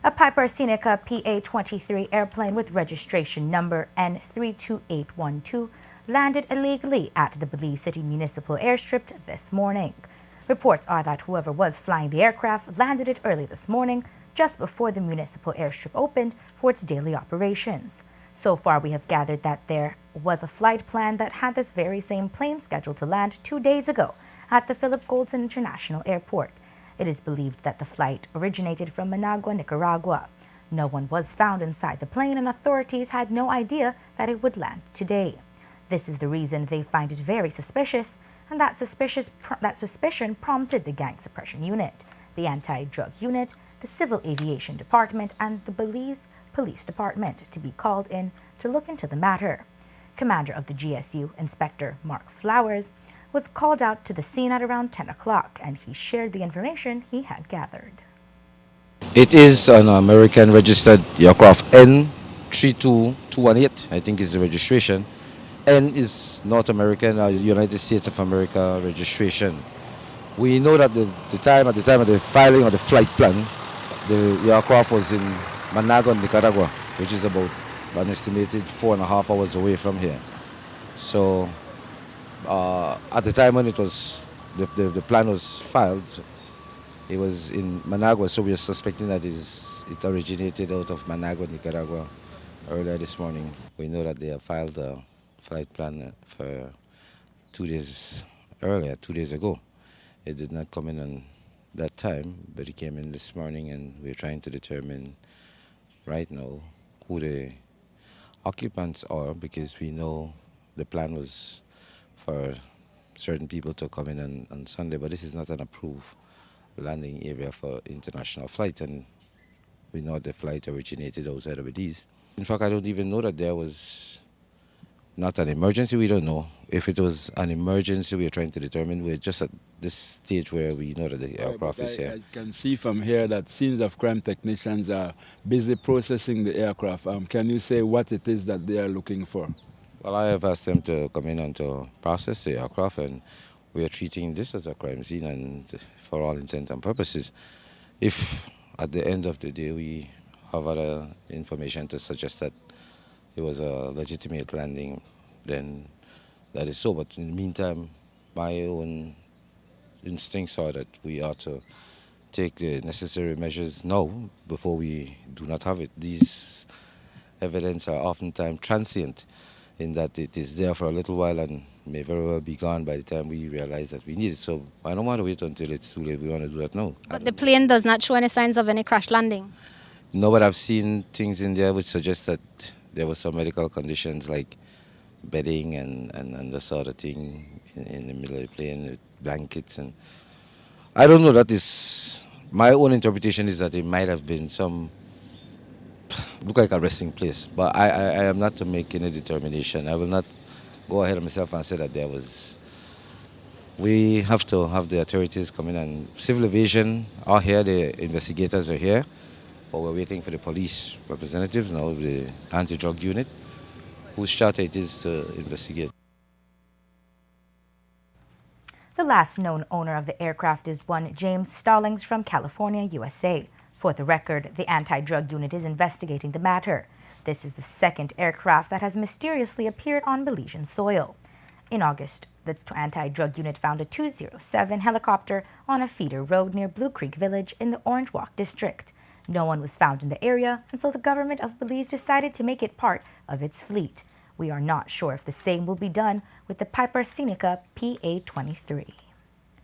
A Piper Seneca PA-23 airplane with registration number N32812 landed illegally at the Belize City Municipal Airstrip this morning. Reports are that whoever was flying the aircraft landed it early this morning, just before the Municipal Airstrip opened for its daily operations. So far, we have gathered that there was a flight plan that had this very same plane scheduled to land 2 days ago at the Philip Goldson International Airport. It is believed that the flight originated from Managua, Nicaragua. No one was found inside the plane, and authorities had no idea that it would land today. This is the reason they find it very suspicious, and that suspicion prompted the Gang Suppression Unit, the Anti-Drug Unit, the Civil Aviation Department, and the Belize Police Department to be called in to look into the matter. Commander of the GSU, Inspector Mark Flowers, was called out to the scene at around 10 o'clock, and he shared the information he had gathered. It is an American registered aircraft, N32218, I think is the registration. N is North American, United States of America registration. We know that at the time of the filing of the flight plan, the aircraft was in Managua, Nicaragua, which is about an estimated 4.5 hours away from here. So at the time when it was the plan was filed, it was in Managua, so we are suspecting that it originated out of Managua, Nicaragua. Earlier this morning, we know that they have filed a flight plan for 2 days earlier, 2 days ago. It did not come in on that time, but it came in this morning, and we're trying to determine right now who the occupants are, because we know the plan was for certain people to come in on Sunday, but this is not an approved landing area for international flights, and we know the flight originated outside of Belize. In fact, I don't even know that there was not an emergency. We don't know. If it was an emergency, we're trying to determine. We're just at this stage where we know that the aircraft is here. I can see from here that scenes of crime technicians are busy processing the aircraft. Can you say what it is that they are looking for? Well, I have asked them to come in and to process the aircraft, and we are treating this as a crime scene, and for all intents and purposes, if at the end of the day we have other information to suggest that it was a legitimate landing, then that is so. But in the meantime, my own instincts are that we ought to take the necessary measures now before we do not have it. These evidence are oftentimes transient, in that it is there for a little while and may very well be gone by the time we realize that we need it. So I don't want to wait until it's too late. We want to do that now. But the plane does not show any signs of any crash landing? No, but I've seen things in there which suggest that there were some medical conditions like bedding and the sort of thing in the middle of the plane, with blankets. And I don't know, that is, my own interpretation is that it might have been some, look like a resting place, but I am not to make any determination. I will not go ahead of myself and say that there was. We have to have the authorities come in, and civil aviation are here, the investigators are here, but we're waiting for the police representatives now, the anti-drug unit, whose charter it is to investigate. The last known owner of the aircraft is one James Stallings from California, USA. For the record, the anti-drug unit is investigating the matter. This is the second aircraft that has mysteriously appeared on Belizean soil. In August, the anti-drug unit found a 207 helicopter on a feeder road near Blue Creek Village in the Orange Walk district. No one was found in the area, and so the government of Belize decided to make it part of its fleet. We are not sure if the same will be done with the Piper Seneca PA-23.